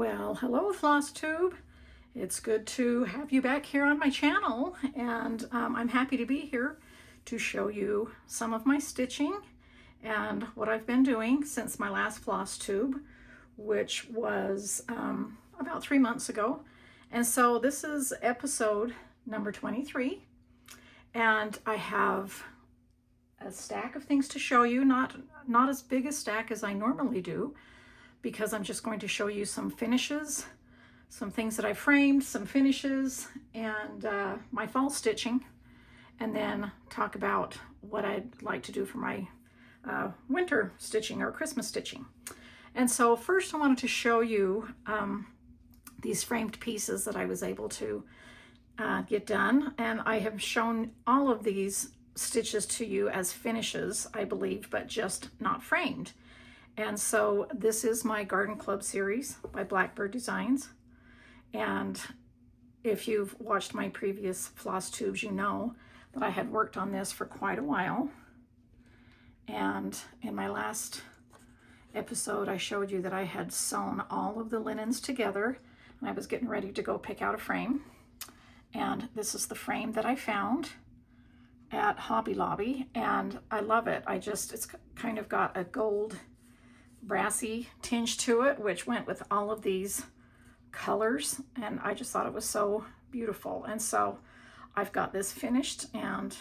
Well, hello FlossTube. It's good to have you back here on my channel, and I'm happy to be here to show you some of my stitching and what I've been doing since my last FlossTube, which was about 3 months ago. And so this is episode number 23, and I have a stack of things to show you, not as big a stack as I normally do, because I'm just going to show you some finishes, some things that I framed, some finishes, and my fall stitching, and then talk about what I'd like to do for my winter stitching or Christmas stitching. And so first I wanted to show you these framed pieces that I was able to get done, and I have shown all of these stitches to you as finishes, I believe, but just not framed. And so this is my Garden Club series by Blackbird Designs. And if you've watched my previous floss tubes, you know that I had worked on this for quite a while. And in my last episode, I showed you that I had sewn all of the linens together, and I was getting ready to go pick out a frame. And this is the frame that I found at Hobby Lobby, and I love it. It's kind of got a gold brassy tinge to it, which went with all of these colors, and I just thought it was so beautiful. And so I've got this finished, and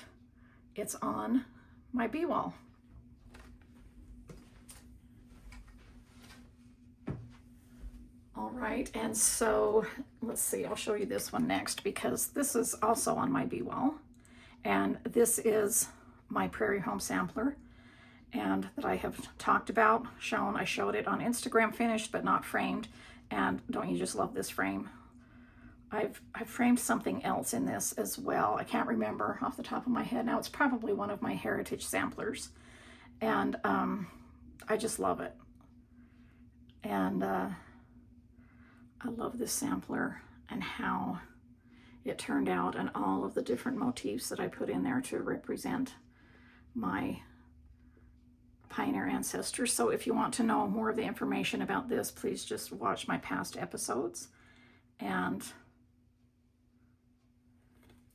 it's on my bee wall. All right, and so let's see, I'll show you this one next, because this is also on my bee wall, and this is my Prairie Home sampler, and that I have talked about, shown. I showed it on Instagram finished but not framed, and don't you just love this frame? I've framed something else in this as well. I can't remember off the top of my head now. It's probably one of my heritage samplers, and I just love it. And I love this sampler and how it turned out, and all of the different motifs that I put in there to represent my pioneer ancestors. So if you want to know more of the information about this, please just watch my past episodes. And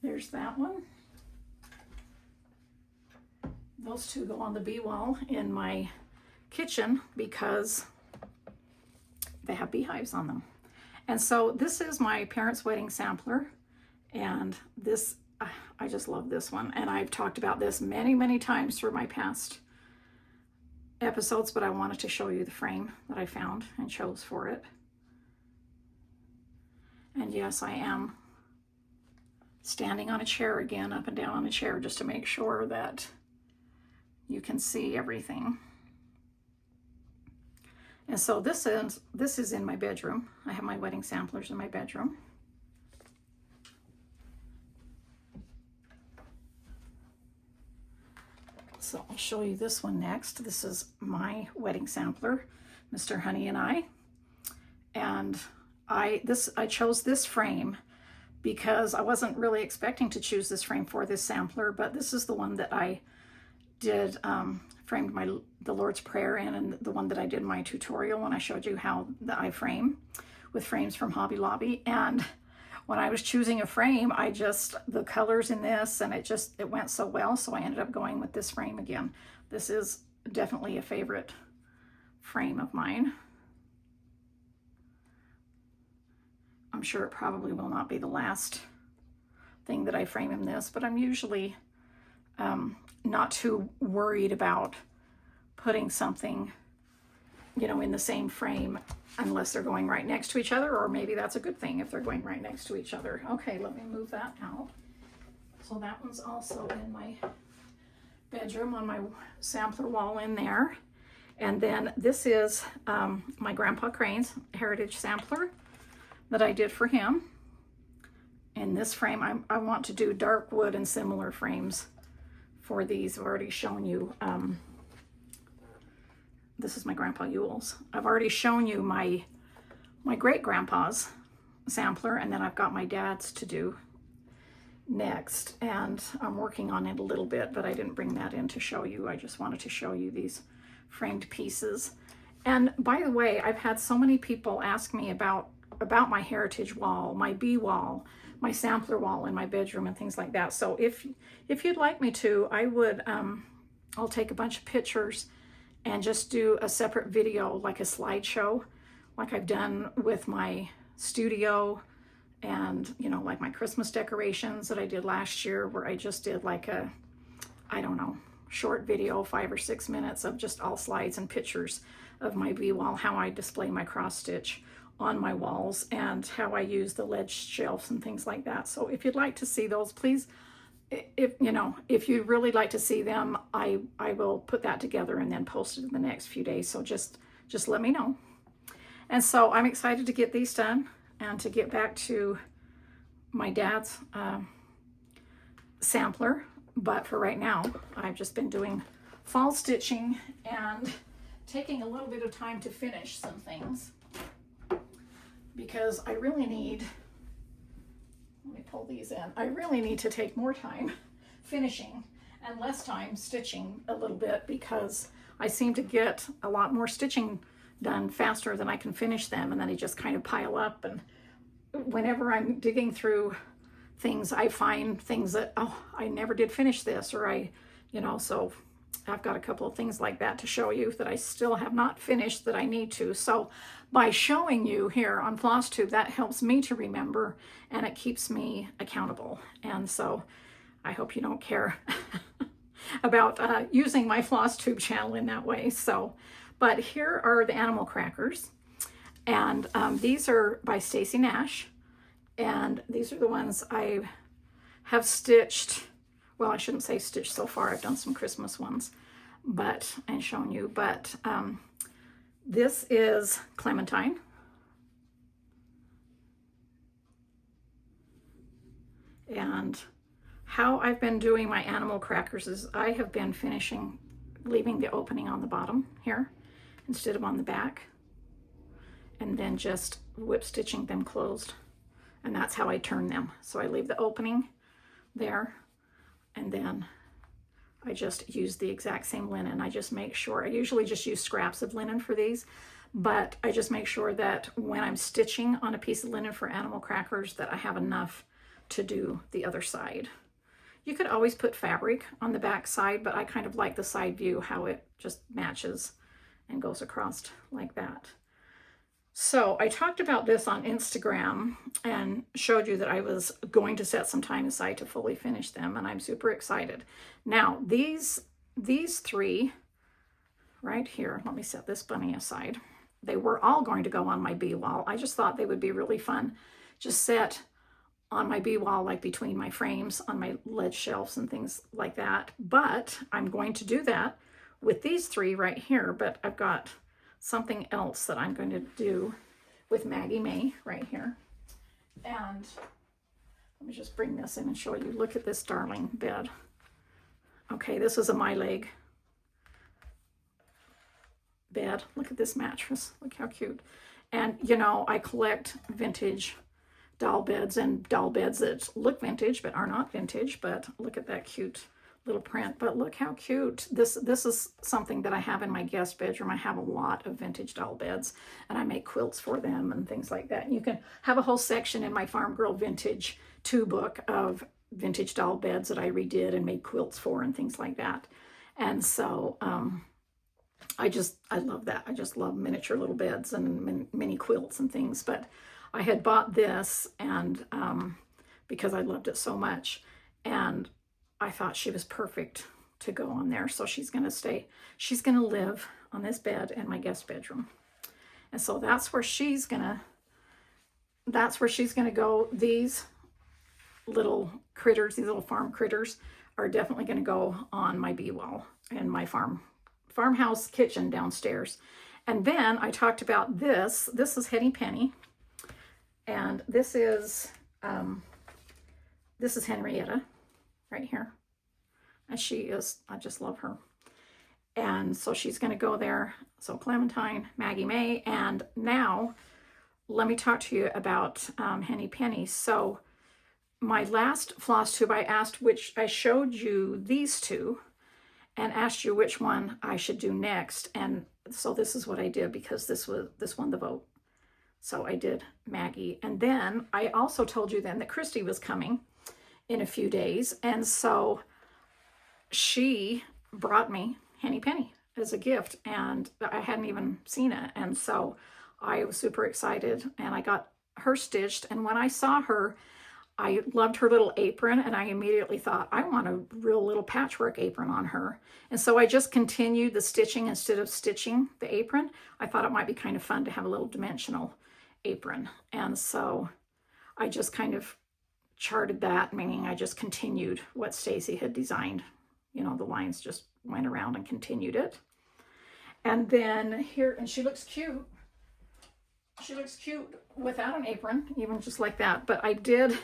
there's that one. Those two go on the bee wall in my kitchen because they have beehives on them. And so this is my parents' wedding sampler, and this, I just love this one. And I've talked about this many times through my past episodes, but I wanted to show you the frame that I found and chose for it. And yes, I am standing on a chair again, up and down on a chair, just to make sure that you can see everything. And so this is in my bedroom. I have my wedding samplers in my bedroom. So I'll show you this one next. This is my wedding sampler, Mr. Honey and I. And I chose this frame because I wasn't really expecting to choose this frame for this sampler, but this is the one that I did, framed the Lord's Prayer in, and the one that I did my tutorial when I showed you how I frame with frames from Hobby Lobby. And when I was choosing a frame, the colors in this, and it went so well, so I ended up going with this frame again. This is definitely a favorite frame of mine. I'm sure it probably will not be the last thing that I frame in this, but I'm usually not too worried about putting something, you know, in the same frame unless they're going right next to each other, or maybe that's a good thing if they're going right next to each other. Okay, let me move that out. So that one's also in my bedroom on my sampler wall in there. And then this is my Grandpa Crane's heritage sampler that I did for him. In this frame, I want to do dark wood and similar frames for these. I've already shown you, this is my Grandpa Yule's. I've already shown you my great-grandpa's sampler, and then I've got my dad's to do next, and I'm working on it a little bit, but I didn't bring that in to show you. I just wanted to show you these framed pieces. And by the way, I've had so many people ask me about my heritage wall, my bee wall, my sampler wall in my bedroom and things like that. So if you'd like me to, I would, I'll take a bunch of pictures and just do a separate video, like a slideshow, like I've done with my studio and, you know, like my Christmas decorations that I did last year, where I just did like a, I don't know, short video, 5 or 6 minutes of just all slides and pictures of my bee wall, how I display my cross stitch on my walls, and how I use the ledge shelves and things like that. So if you'd like to see those, please, if you'd really like to see them, I will put that together and then post it in the next few days. So just let me know. And so I'm excited to get these done and to get back to my dad's sampler. But for right now, I've just been doing fall stitching and taking a little bit of time to finish some things, because I really need, let me pull these in, I really need to take more time finishing and less time stitching a little bit, because I seem to get a lot more stitching done faster than I can finish them, and then they just kind of pile up. And whenever I'm digging through things, I find things that, oh, I never did finish this, or so I've got a couple of things like that to show you that I still have not finished that I need to. So by showing you here on FlossTube, that helps me to remember, and it keeps me accountable. And so I hope you don't care about using my FlossTube channel in that way. So, but here are the animal crackers, and these are by Stacy Nash, and these are the ones I have stitched. Well, I shouldn't say stitched so far. I've done some Christmas ones, and shown you. But this is Clementine. And how I've been doing my animal crackers is I have been leaving the opening on the bottom here instead of on the back, and then just whip stitching them closed. And that's how I turn them. So I leave the opening there, and then I just use the exact same linen. I just make sure, I usually just use scraps of linen for these, but I just make sure that when I'm stitching on a piece of linen for animal crackers, that I have enough to do the other side. You could always put fabric on the back side, but I kind of like the side view, how it just matches and goes across like that. So I talked about this on Instagram and showed you that I was going to set some time aside to fully finish them, and I'm super excited. Now, these three right here, let me set this bunny aside. They were all going to go on my bee wall. I just thought they would be really fun, just set on my bee wall, like between my frames on my ledge shelves and things like that. But I'm going to do that with these three right here, but I've got something else that I'm going to do with Maggie May right here. And let me just bring this in and show you. Look at this darling bed. Okay, this is a My Leg bed. Look at this mattress. Look how cute. And I collect vintage doll beds and doll beds that look vintage but are not vintage. But look at that cute little print. But look how cute. This is something that I have in my guest bedroom. I have a lot of vintage doll beds, and I make quilts for them and things like that. And you can have a whole section in my Farm Girl Vintage 2 book of vintage doll beds that I redid and made quilts for and things like that. And so I love that. I just love miniature little beds and mini quilts and things. But I had bought this and because I loved it so much, and I thought she was perfect to go on there. So she's going to live on this bed in my guest bedroom. And so that's where she's going to go. These little critters, these little farm critters, are definitely going to go on my bee wall in my farmhouse kitchen downstairs. And then I talked about this. This is Henny Penny, and this is Henrietta right here. And she is, I just love her. And so she's going to go there. So Clementine, Maggie May. And now let me talk to you about Henny Penny. So my last FlossTube, I showed you these two and asked you which one I should do next. And so this is what I did because this won the vote. So I did Maggie. And then I also told you then that Christy was coming in a few days. And so she brought me Henny Penny as a gift, and I hadn't even seen it. And so I was super excited, and I got her stitched. And when I saw her, I loved her little apron, and I immediately thought, I want a real little patchwork apron on her. And so I just continued the stitching instead of stitching the apron. I thought it might be kind of fun to have a little dimensional apron. And so I just kind of charted that, meaning I just continued what Stacy had designed. You know, the lines just went around and continued it. And then here, and she looks cute. She looks cute without an apron, even just like that. But I did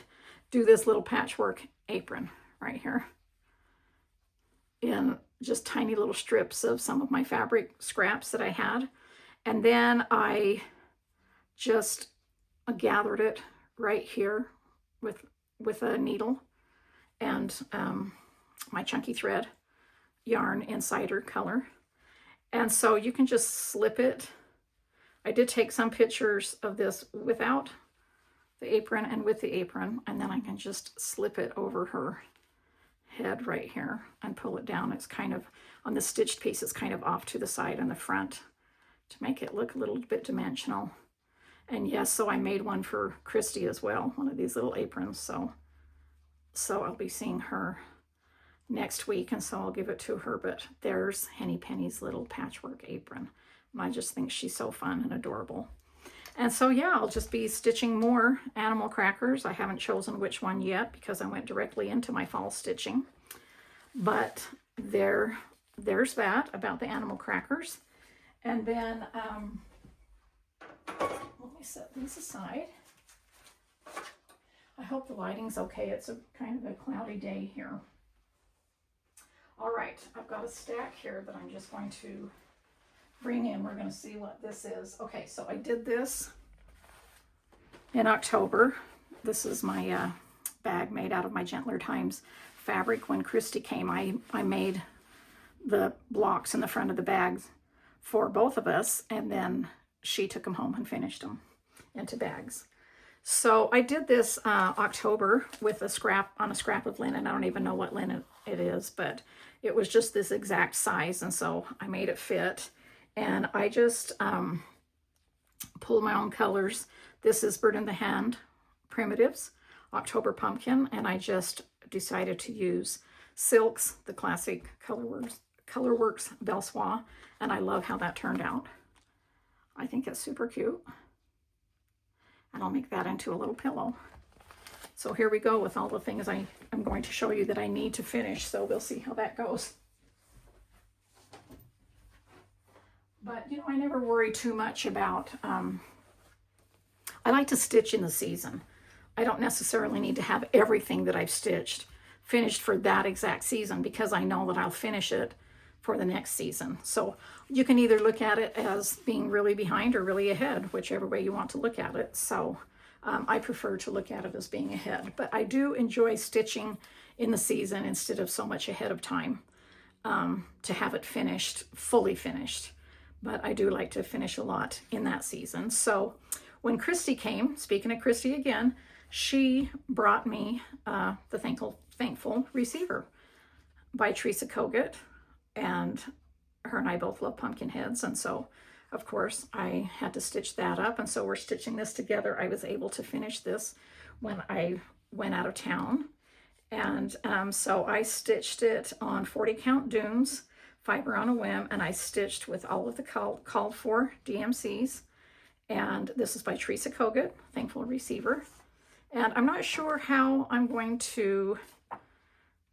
do this little patchwork apron right here in just tiny little strips of some of my fabric scraps that I had. And then I just gathered it right here with a needle and my chunky thread yarn insider color. And so you can just slip it. I did take some pictures of this without the apron and with the apron, and then I can just slip it over her head right here and pull it down. It's kind of, on the stitched piece, it's kind of off to the side and the front to make it look a little bit dimensional. And yes, so I made one for Christy as well, one of these little aprons. So I'll be seeing her next week, and so I'll give it to her. But there's Henny Penny's little patchwork apron. And I just think she's so fun and adorable. And so yeah, I'll just be stitching more animal crackers. I haven't chosen which one yet because I went directly into my fall stitching. But there's that about the animal crackers. And then let me set these aside. I hope the lighting's okay. It's a kind of a cloudy day here. All right, I've got a stack here that I'm just going to bring in. We're going to see what this is. Okay, so I did this in October. This is my bag made out of my Gentler Times fabric. When Christy came, I made the blocks in the front of the bags for both of us, and then she took them home and finished them into bags. So I did this October with a scrap of linen. I don't even know what linen it is, but it was just this exact size, and so I made it fit. And I just pulled my own colors. This is Bird in the Hand Primitives, October Pumpkin, and I just decided to use Silks, the classic Colorworks Belle Soie, and I love how that turned out. I think it's super cute. And I'll make that into a little pillow. So here we go with all the things I'm going to show you that I need to finish, so we'll see how that goes. But, you know, I never worry too much about, I like to stitch in the season. I don't necessarily need to have everything that I've stitched finished for that exact season, because I know that I'll finish it for the next season. So you can either look at it as being really behind or really ahead, whichever way you want to look at it. So I prefer to look at it as being ahead, but I do enjoy stitching in the season instead of so much ahead of time to have it finished, fully finished. But I do like to finish a lot in that season. So when Christy came, speaking of Christy again, she brought me the Thankful Receiver by Teresa Kogut, and her and I both love pumpkin heads, and so of course I had to stitch that up, and so we're stitching this together. I was able to finish this when I went out of town, and so I stitched it on 40 count dooms, fiber on a whim, and I stitched with all of the called for DMCs. And this is by Teresa Kogut, Thankful Receiver. And I'm not sure how I'm going to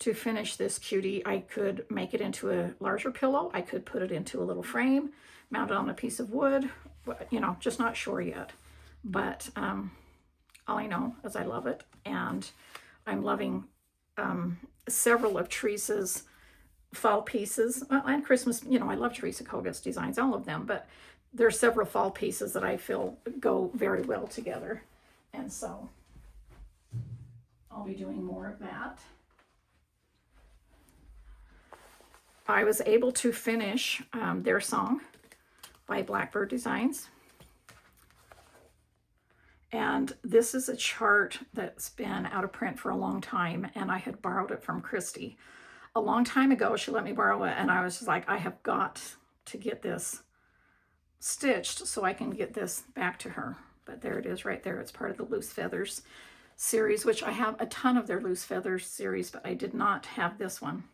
finish this cutie. I could make it into a larger pillow. I could put it into a little frame, mount it on a piece of wood, you know, just not sure yet. But all I know is I love it. And I'm loving several of Teresa's fall pieces, and Christmas, you know, I love Teresa Kogut's designs, all of them, but there are several fall pieces that I feel go very well together. And so I'll be doing more of that. I was able to finish their song by Blackbird Designs. And this is a chart that's been out of print for a long time, and I had borrowed it from Christy a long time ago. She let me borrow it, and I was just like, I have got to get this stitched so I can get this back to her. But there it is right there. It's part of the Loose Feathers series, which I have a ton of their Loose Feathers series, but I did not have this one.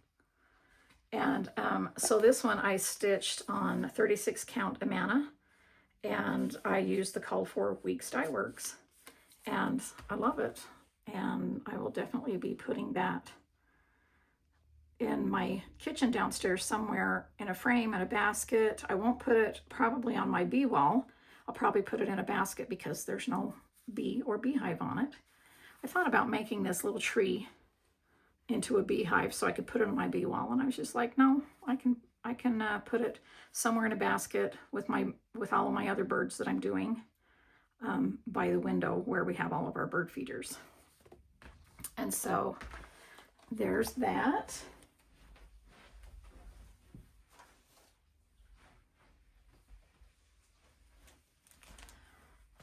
And so this one I stitched on 36 count Amana, and I used the Call for Weeks Dye Works, and I love it. And I will definitely be putting that in my kitchen downstairs somewhere in a frame and a basket. I won't put it probably on my bee wall. I'll probably put it in a basket because there's no bee or beehive on it. I thought about making this little tree into a beehive so I could put it on my bee wall, and I was just like, no, I can put it somewhere in a basket with all of my other birds that I'm doing by the window where we have all of our bird feeders. And so there's that.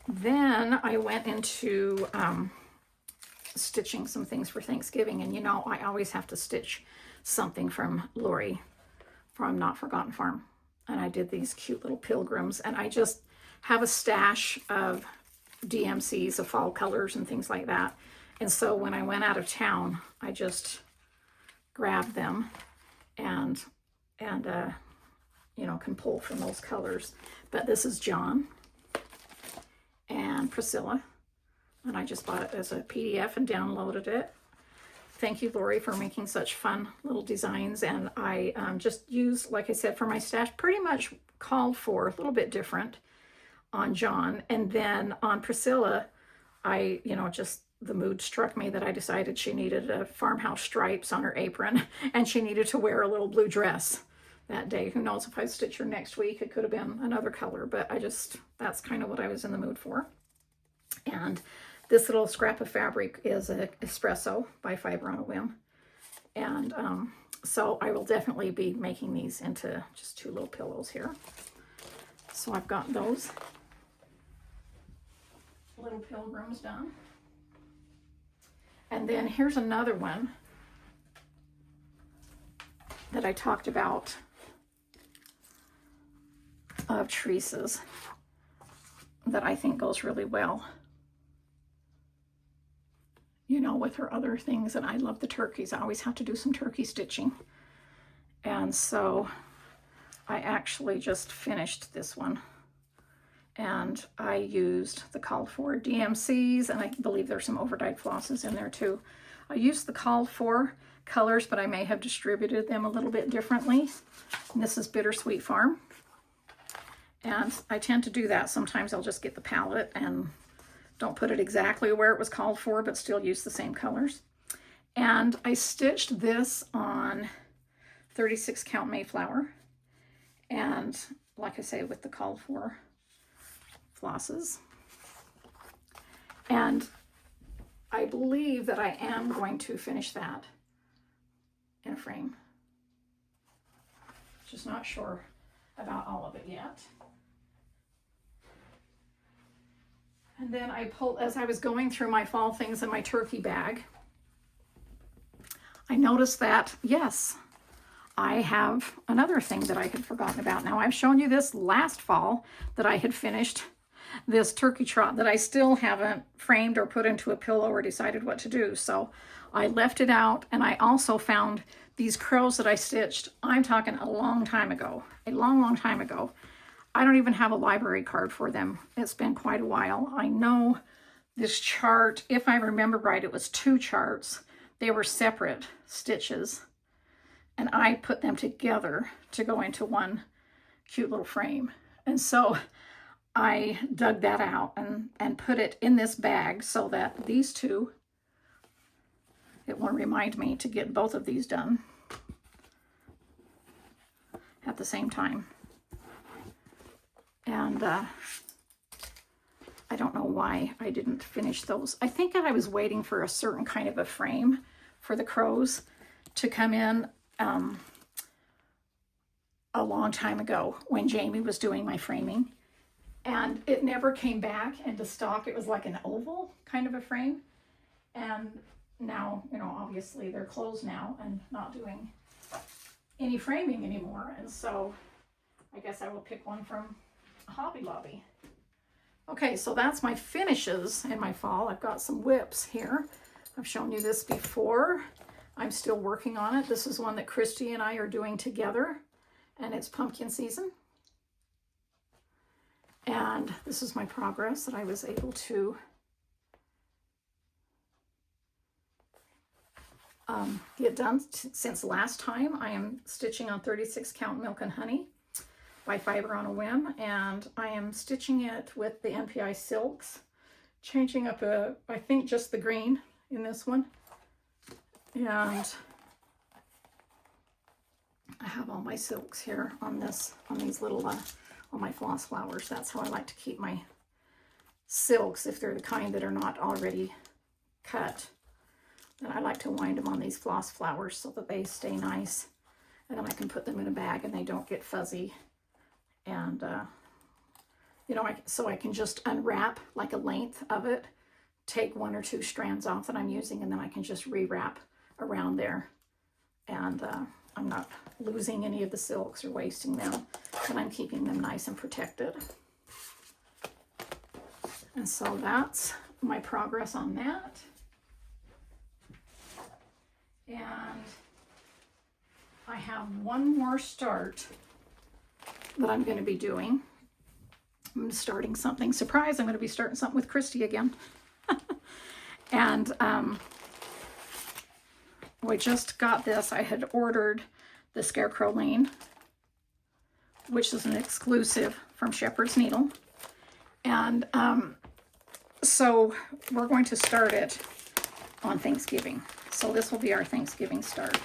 Then I went into stitching some things for Thanksgiving, and you know, I always have to stitch something from Lori from Not Forgotten Farm, and I did these cute little pilgrims, and I just have a stash of DMCs of fall colors and things like that. And so when I went out of town, I just grabbed them and you know, can pull from those colors. But this is John and Priscilla, and I just bought it as a PDF and downloaded it. Thank you, Lori, for making such fun little designs. And I just used, like I said, for my stash, pretty much called for a little bit different on John. And then on Priscilla, you know, just the mood struck me that I decided she needed a farmhouse stripes on her apron, and she needed to wear a little blue dress that day. Who knows, if I stitch her next week, it could have been another color, but that's kind of what I was in the mood for. And this little scrap of fabric is an espresso by Fiber on a Whim. And so I will definitely be making these into just two little pillows here. So I've got those little pilgrims done. And then here's another one that I talked about of Teresa's that I think goes really well, you know, with her other things. And I love the turkeys. I always have to do some turkey stitching. And so I actually just finished this one, and I used the called for DMCs, and I believe there's some overdyed flosses in there too. I used the called for colors, but I may have distributed them a little bit differently. And this is Bittersweet Farm. And I tend to do that. Sometimes I'll just get the palette and don't put it exactly where it was called for, but still use the same colors. And I stitched this on 36 count Mayflower. And like I say, with the called for flosses. And I believe that I am going to finish that in a frame. Just not sure about all of it yet. And then I pulled, as I was going through my fall things in my turkey bag, I noticed that, yes, I have another thing that I had forgotten about. Now, I've shown you this last fall that I had finished this turkey trot that I still haven't framed or put into a pillow or decided what to do. So I left it out, and I also found these crows that I stitched, I'm talking a long time ago, a long, long time ago. I don't even have a library card for them. It's been quite a while. I know this chart, if I remember right, it was 2 charts. They were separate stitches, and I put them together to go into one cute little frame. And so I dug that out and put it in this bag so that these two, it will remind me to get both of these done at the same time. And I don't know why I didn't finish those. I think that I was waiting for a certain kind of a frame for the crows to come in. a long time ago when Jamie was doing my framing, and it never came back into stock. It was like an oval kind of a frame, and now, you know, obviously they're closed now and not doing any framing anymore, and so I guess I will pick one from Hobby Lobby. Okay, so that's my finishes in my fall. I've got some WIPs here. I've shown you this before. I'm still working on it. This is one that Christy and I are doing together, and it's pumpkin season. And this is my progress that I was able to get done since last time. I am stitching on 36 count Milk and Honey by Fiber on a Whim, and I am stitching it with the NPI silks, changing up I think just the green in this one. And I have all my silks here on these little on my floss flowers. That's how I like to keep my silks, if they're the kind that are not already cut. Then I like to wind them on these floss flowers so that they stay nice, and then I can put them in a bag and they don't get fuzzy. And you know, so I can just unwrap like a length of it, take 1 or 2 strands off that I'm using, and then I can just rewrap around there, and I'm not losing any of the silks or wasting them, and I'm keeping them nice and protected. And so that's my progress on that. And I have one more start that I'm going to be doing. I'm starting something. Surprise, I'm going to be starting something with Christy again. And I just got this. I had ordered the Scarecrow Lane, which is an exclusive from Shepherd's Needle. And so we're going to start it on Thanksgiving. So this will be our Thanksgiving start.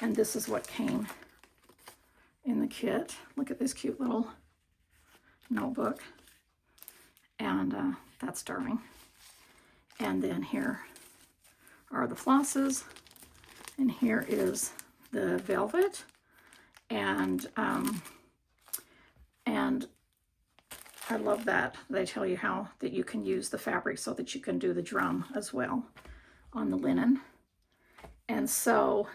And this is what came in the kit. Look at this cute little notebook. And that's darling. And then here are the flosses. And here is the velvet. And I love that they tell you how that you can use the fabric so that you can do the drum as well on the linen. And so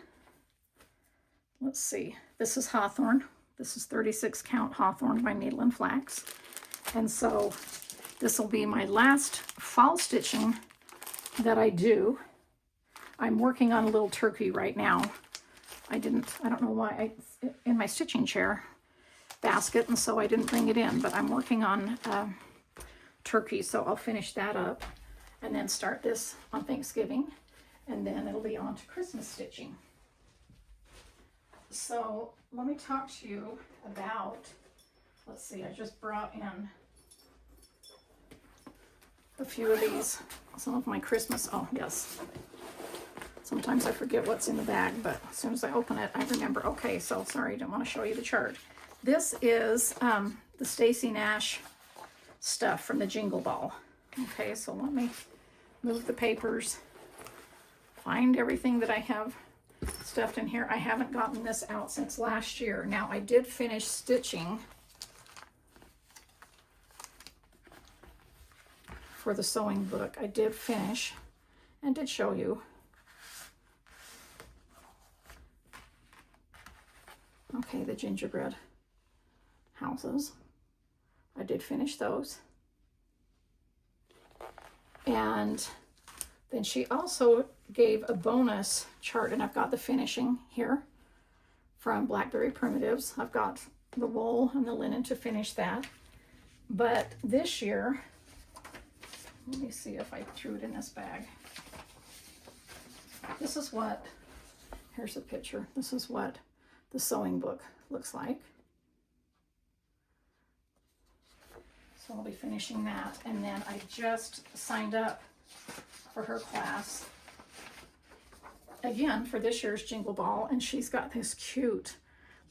let's see, this is Hawthorne. This is 36 count Hawthorne by Needle and Flax. And so this will be my last fall stitching that I do. I'm working on a little turkey right now. I don't know why, in my stitching chair basket, and so I didn't bring it in, but I'm working on turkey, so I'll finish that up and then start this on Thanksgiving, and then it'll be on to Christmas stitching. So let me talk to you about, let's see, I just brought in a few of these, some of my Christmas, oh yes, sometimes I forget what's in the bag, but as soon as I open it, I remember. Okay, so sorry, I didn't want to show you the chart. This is the Stacy Nash stuff from the Jingle Ball. Okay, so let me move the papers, find everything that I have stuffed in here. I haven't gotten this out since last year. Now, I did finish stitching for the sewing book. I did finish and did show you. Okay, the gingerbread houses. I did finish those. And then she also gave a bonus chart, and I've got the finishing here from Blackberry Primitives. I've got the wool and the linen to finish that. But this year, let me see if I threw it in this bag. This is what, here's a picture. This is what the sewing book looks like. So I'll be finishing that. And then I just signed up for her class again for this year's Jingle Ball, and she's got this cute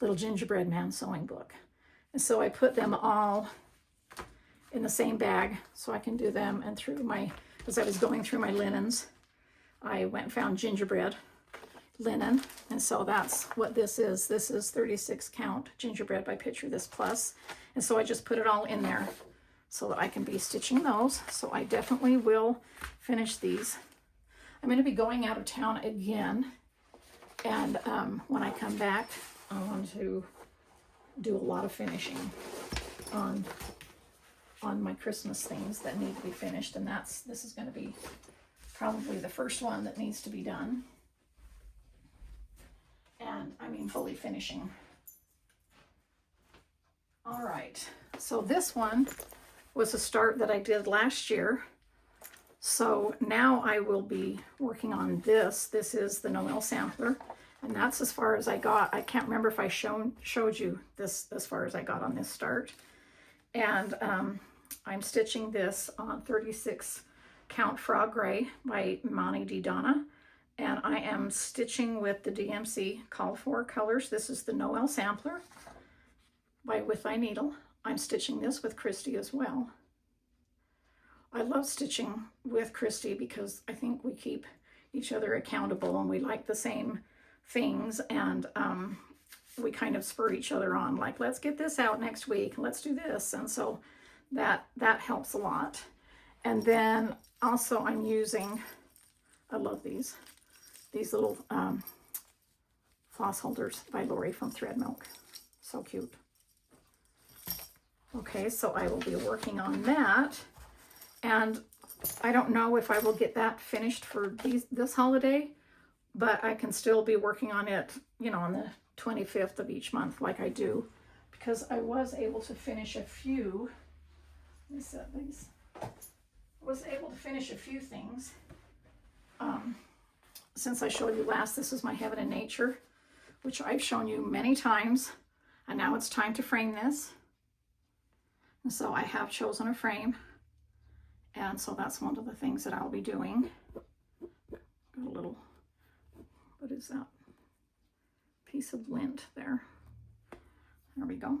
little gingerbread man sewing book. And so I put them all in the same bag so I can do them. And through my, as I was going through my linens, I went and found gingerbread linen. And so that's what this is. This is 36 count gingerbread by Picture This Plus. And so I just put it all in there so that I can be stitching those. So I definitely will finish these. I'm going to be going out of town again. And when I come back, I want to do a lot of finishing on my Christmas things that need to be finished. And this is going to be probably the first one that needs to be done. And I mean fully finishing. All right, so this one was a start that I did last year. So now I will be working on this. This is the Noel sampler, and that's as far as I got. I can't remember if I showed you this as far as I got on this start. And I'm stitching this on 36 count Frog Gray by Monty D. Donna. And I am stitching with the DMC Call For colors. This is the Noel sampler by With Thy Needle. I'm stitching this with Christy as well. I love stitching with Christy because I think we keep each other accountable and we like the same things, and we kind of spur each other on, like, let's get this out next week, let's do this. And so that helps a lot. And then also I'm using, I love these little floss holders by Lori from Thread Milk. So cute. Okay, so I will be working on that. And I don't know if I will get that finished for this holiday, but I can still be working on it, you know, on the 25th of each month like I do, because I was able to finish a few. Let me set these. I was able to finish a few things. Since I showed you last, this is my Heaven and Nature, which I've shown you many times, and now it's time to frame this. And so I have chosen a frame, and so that's one of the things that I'll be doing. Got a little, what is that? Piece of lint there. There we go.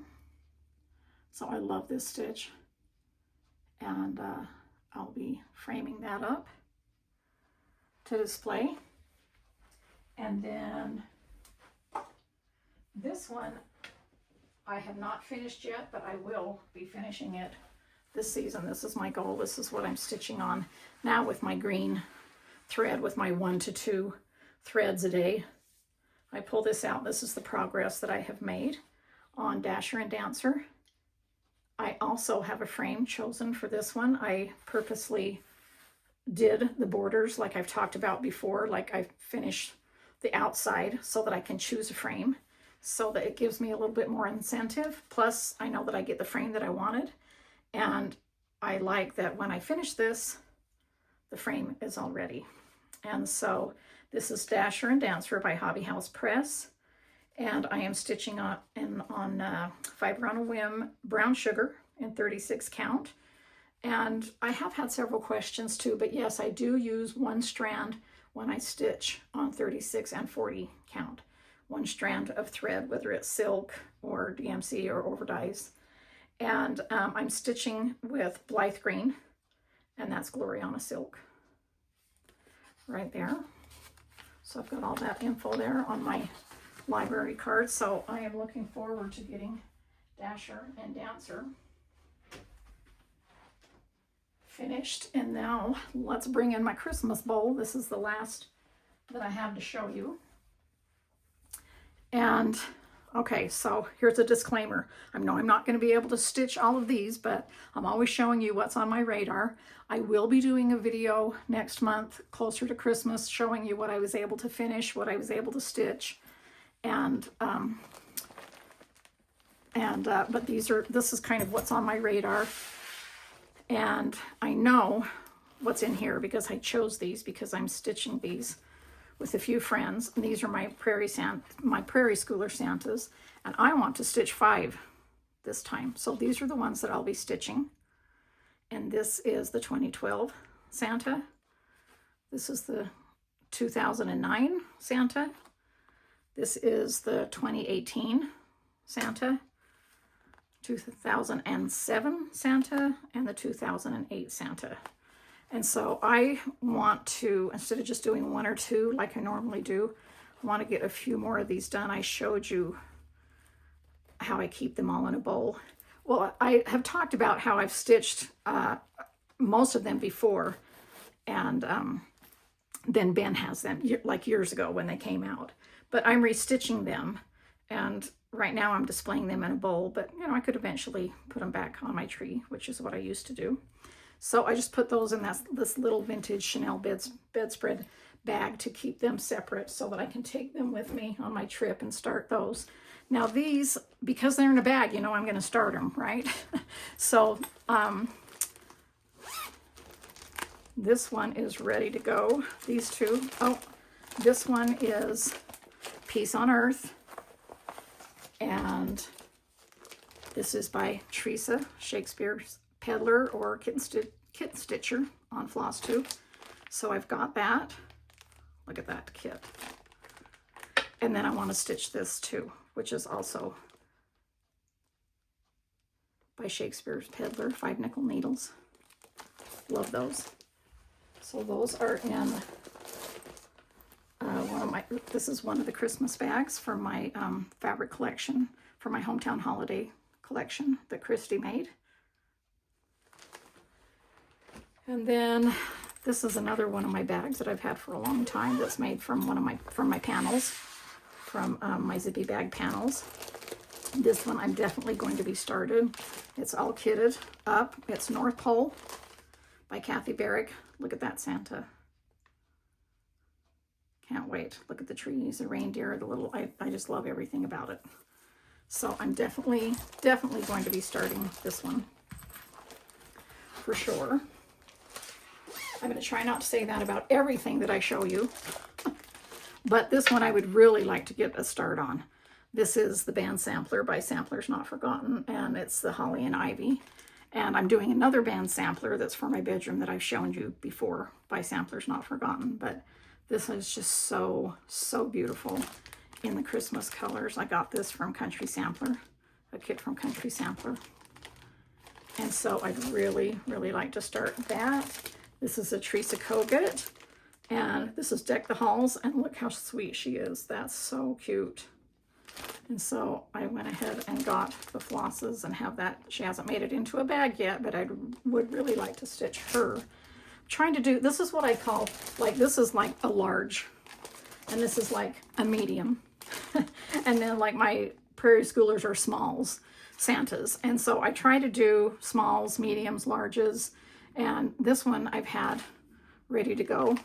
So I love this stitch, and I'll be framing that up to display. And then this one I have not finished yet, but I will be finishing it this season. This is my goal. This is what I'm stitching on now with my green thread, with my 1 to 2 threads a day. I pull this out. This is the progress that I have made on Dasher and Dancer. I also have a frame chosen for this one. I purposely did the borders like I've talked about before, like I finished the outside so that I can choose a frame, so that it gives me a little bit more incentive. Plus I know that I get the frame that I wanted, and I like that when I finish this, the frame is all ready. And so this is Dasher and Dancer by Hobby House Press, and I am stitching on Fiber on a Whim brown sugar in 36 count. And I have had several questions too, but yes, I do use one strand when I stitch on 36 and 40 count. One strand of thread, whether it's silk or DMC or overdyes. And I'm stitching with Blythe Green, and that's Gloriana Silk right there. So I've got all that info there on my library card. So I am looking forward to getting Dasher and Dancer finished. And now let's bring in my Christmas bowl. This is the last that I have to show you. And okay, so here's a disclaimer. I know I'm not going to be able to stitch all of these, but I'm always showing you what's on my radar. I will be doing a video next month closer to Christmas showing you what I was able to finish, what I was able to stitch, and but this is kind of what's on my radar. And I know what's in here because I chose these, because I'm stitching these with a few friends. And these are my Prairie Schooler Santas, and I want to stitch 5 this time. So these are the ones that I'll be stitching. And this is the 2012 Santa. This is the 2009 Santa. This is the 2018 Santa, 2007 Santa, and the 2008 Santa. And so I want to, instead of just doing 1 or 2 like I normally do, I want to get a few more of these done. I showed you how I keep them all in a bowl. Well, I have talked about how I've stitched most of them before, and then Ben has them, like years ago when they came out. But I'm restitching them, and right now I'm displaying them in a bowl, but you know, I could eventually put them back on my tree, which is what I used to do. So I just put those in this little vintage Chanel bedspread bag to keep them separate so that I can take them with me on my trip and start those. Now these, because they're in a bag, you know I'm going to start them, right? So this one is ready to go. These two, oh, this one is Peace on Earth, and this is by Teresa, Shakespeare's Peddler or Kitten Stitcher on FlossTube. So I've got that. Look at that kit. And then I want to stitch this too, which is also by Shakespeare's Peddler, 5 nickel needles. Love those. So those are in this is one of the Christmas bags from my fabric collection, for my hometown holiday collection that Christy made. And then this is another one of my bags that I've had for a long time that's made from my panels, from my zippy bag panels. This one I'm definitely going to be started. It's all kitted up. It's North Pole by Kathy Barrick. Look at that Santa. Can't wait. Look at the trees, the reindeer, the little, I just love everything about it. So I'm definitely going to be starting this one for sure. I'm going to try not to say that about everything that I show you, but this one I would really like to get a start on. This is the band sampler by Samplers Not Forgotten, and it's the Holly and Ivy. And I'm doing another band sampler that's for my bedroom that I've shown you before by Samplers Not Forgotten, but this is just so, so beautiful in the Christmas colors. I got this from Country Sampler, a kit from Country Sampler. And so I'd really, really like to start that. This is a Teresa Kogut, and this is Deck the Halls, and look how sweet she is. That's so cute. And so I went ahead and got the flosses and have that. She hasn't made it into a bag yet, but I would really like to stitch her. I'm trying to do, this is what I call, like, this is like a large, and this is like a medium. And then like my Prairie Schoolers are smalls, Santas. And so I try to do smalls, mediums, larges. And this one I've had ready to go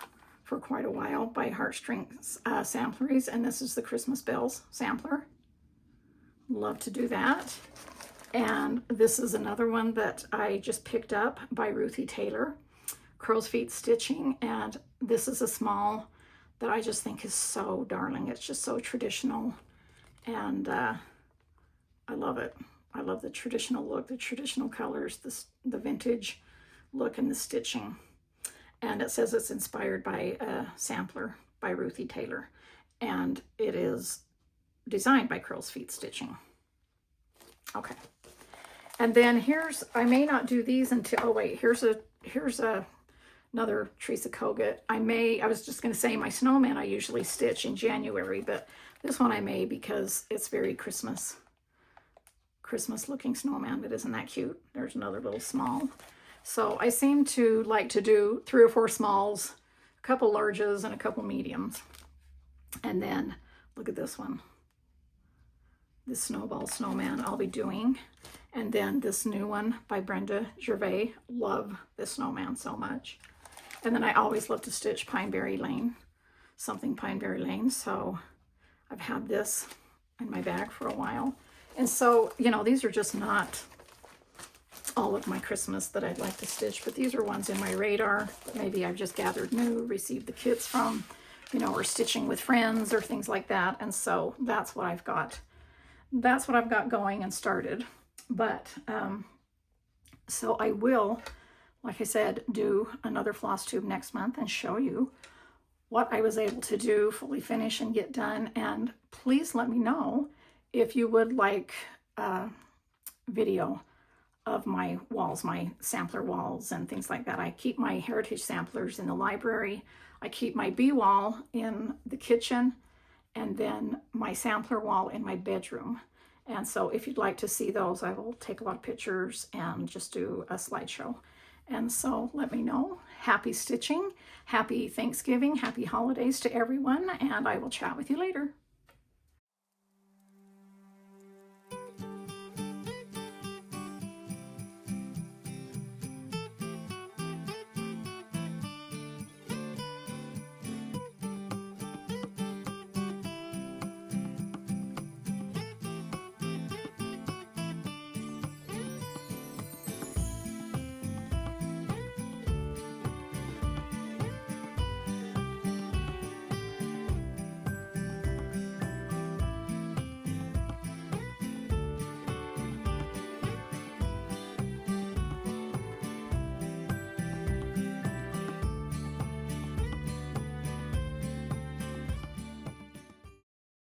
for quite a while by Heartstrings Sampleries, and this is the Christmas Bells sampler. Love to do that. And this is another one that I just picked up by Ruthie Taylor, Crow's Feet Stitching, and this is a small that I just think is so darling. It's just so traditional, and I love it. I love the traditional look, the traditional colors, the vintage look, and the stitching. And it says it's inspired by a sampler by Ruthie Taylor, and it is designed by Crow's Feet Stitching. Okay, and then here's, I may not do these until, oh wait, here's another Teresa Kogut. I was just going to say my snowman I usually stitch in January, but this one I may because it's very Christmas looking snowman, but isn't that cute? There's another little small. So I seem to like to do 3 or 4 smalls, a couple larges, and a couple mediums. And then look at this one. This Snowball Snowman I'll be doing. And then this new one by Brenda Gervais. Love this snowman so much. And then I always love to stitch Pineberry Lane, something Pineberry Lane. So I've had this in my bag for a while. And so, you know, these are just not all of my Christmas that I'd like to stitch, but these are ones in my radar that maybe I've just gathered new, received the kits from, you know, or stitching with friends or things like that. And so that's what I've got. That's what I've got going and started. But so I will, like I said, do another FlossTube next month and show you what I was able to do, fully finish and get done. And please let me know if you would like a video of my walls, my sampler walls and things like that. I keep my heritage samplers in the library. I keep my bee wall in the kitchen, and then my sampler wall in my bedroom. And so if you'd like to see those, I will take a lot of pictures and just do a slideshow. And so let me know. Happy stitching, happy Thanksgiving, happy holidays to everyone, and I will chat with you later.